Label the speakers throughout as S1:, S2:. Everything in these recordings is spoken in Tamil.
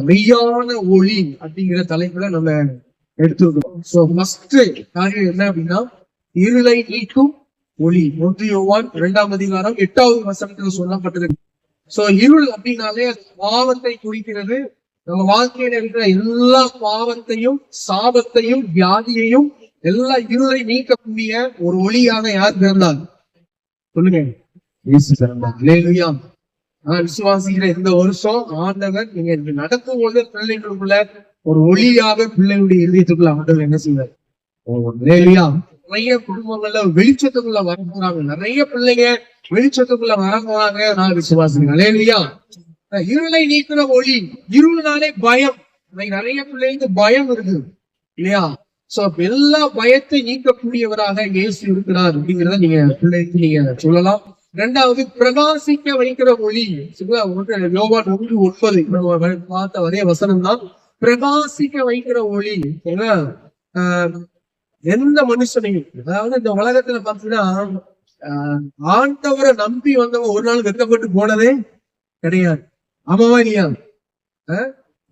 S1: மெய்யான ஒளி அப்படிங்கிற தலைப்புல நம்ம எடுத்துருக்கோம். சோ ஃபர்ஸ்ட் காரியம் என்ன அப்படின்னா, இருளை நீக்கும் ஒளி. 1 யோவான் 2ஆம் அதிகாரம் 8வது வசனத்துல சொல்லப்பட்டிருக்கு. சோ இருள் அப்படின்னாலே பாவத்தை குறிக்கிறது. நம்ம வாழ்க்கையில இருக்கிற எல்லா பாவத்தையும், சாபத்தையும், வியாதியையும், எல்லா இருளை நீக்கக்கூடிய ஒரு ஒளியாக யார் பிறந்தார் சொல்லுங்க? இயேசு பிறந்தார். நான் விசுவாசிக்கிற இந்த வருஷம் ஆண்டவர் நீங்க நடக்கும் போது பிள்ளைகளுக்குள்ள ஒரு ஒளியாக பிள்ளைகளுடைய இதயத்துக்குள்ள ஆண்டவர் என்ன செய்வார்? நிறைய குடும்பங்கள்ல வெளிச்சத்துக்குள்ள வர போறாங்க. நிறைய பிள்ளைங்க வெளிச்சத்துக்குள்ள வர போறாங்க. நான் விசுவாசிக்கிறேன். இருளை நீக்கிற ஒளி. இருள்னாலே பயம். நிறைய பிள்ளைங்களுக்கு பயம் இருக்கு இல்லையா? சோ எல்லா பயத்தை நீக்கக்கூடியவராக இயேசு இருக்கிறார் அப்படிங்கிறத நீங்க பிள்ளைக்கு நீங்க சொல்லலாம். இரண்டாவது, பிரகாசிக்க வைக்கிற ஒளி. யோவான் 1:9 பார்த்த ஒரே வசனம் தான் பிரகாசிக்க வைக்கிற ஒளி. எந்த மனுஷனையும், அதாவது இந்த உலகத்துல பாத்தீங்கன்னா ஆண்டவரை நம்பி வந்தவங்க ஒரு நாள் வெட்கப்பட்டு போனதே கிடையாது. ஆமாவா இல்லையா?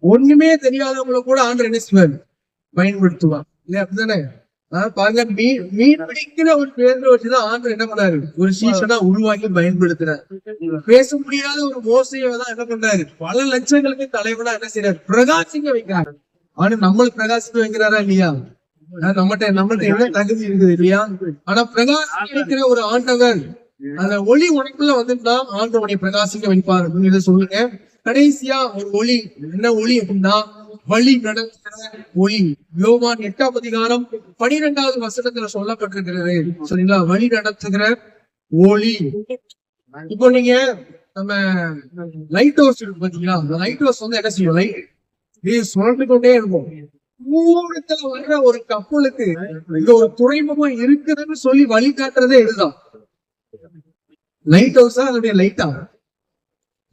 S1: ஒண்ணுமே தெரியாதவங்களை கூட ஆண்டவர் என்ன செய்வார்? பயன்படுத்துவார் இல்லையா? அப்படித்தானே? பாருங்க, மீன் பிடிக்கிற ஒரு பேர்ல வச்சுதான் ஆண்டவர் என்ன பண்ணாரு? ஒரு சீசனா உருவாக்கி பயன்படுத்துறாரு. பேச முடியாத ஒரு மோசையை தான் என்ன பண்றாரு? பல லட்சங்களுக்கு தலைவனா என்ன செய்யறாரு? பிரகாசிக்க வைக்கிறாரு. ஆனா நம்மளுக்கு பிரகாசிக்க வைக்கிறாரா இல்லையா? நம்மகிட்ட என்ன தகுதி இருக்குது இல்லையா? ஆனா பிரகாசிக்க வைக்கிற ஒரு ஆண்டவர், அந்த ஒளி உனக்குள்ள வந்துட்டா ஆண்டவனை பிரகாசிக்க வைப்பார் அப்படின்னு சொல்லுங்க. கடைசியா ஒரு ஒளி. என்ன ஒளி அப்படின்னா, வழி நடத்துகிற ஒளி. யோவான் 8ஆம் அதிகாரம் 12வது வசனத்துல சொல்லப்பட்டிருக்கிறது. சரிங்களா? வழி நடத்துகிற ஒளி. இப்போ நீங்க நம்ம லைட் ஹவுஸ் இருக்கு பாத்தீங்களா? அந்த லைட் ஹவுஸ் வந்து என்ன செய்யும்? லைட் சுழந்து கொண்டே இருக்கும். தூரத்துல வர்ற ஒரு கப்பலுக்கு இங்க ஒரு துறைமுகம் இருக்குதுன்னு சொல்லி வழி காட்டுறதே இதுதான். லைட் ஹவுஸா அதனுடைய லைட்டா?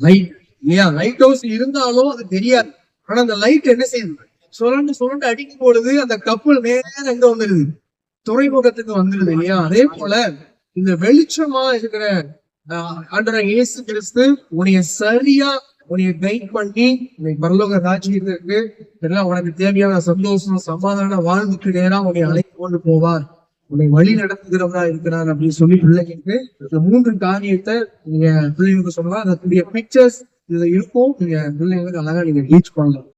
S1: லைட் இல்லையா? லைட் ஹவுஸ் இருந்தாலும் அது தெரியாது. ஆனா அந்த லைட் என்ன செய்யுது? சுரண்டு அடிக்கும் பொழுது அந்த கப்பல் நேரம் எங்க வந்துருது? துறைமுகத்துக்கு வந்துருது இல்லையா? அதே போல இந்த வெளிச்சமா இருக்கிற ஆண்டவர் இயேசு கிறிஸ்து உன்னைய சரியா உன்னைய கைட் பண்ணி உன்னை பரலோக ராஜ்யத்திற்கு எல்லாம் உனக்கு தேவையான சந்தோஷம், சமாதான வாழ்வுக்கு நேரம் உன்னை அழைத்து கொண்டு போவார். உன்னை வழி நடத்துகிறவரா இருக்கிறார் அப்படின்னு சொல்லி பிள்ளைங்களுக்கு இந்த 3 காரியத்தை நீங்க பிள்ளைங்களுக்கு சொல்லலாம். அதற்குரிய பிக்சர்ஸ் இதுல இருக்கும். நீங்க பிள்ளைங்களுக்கு அழகா நீங்க டீச் பண்ணலாம்.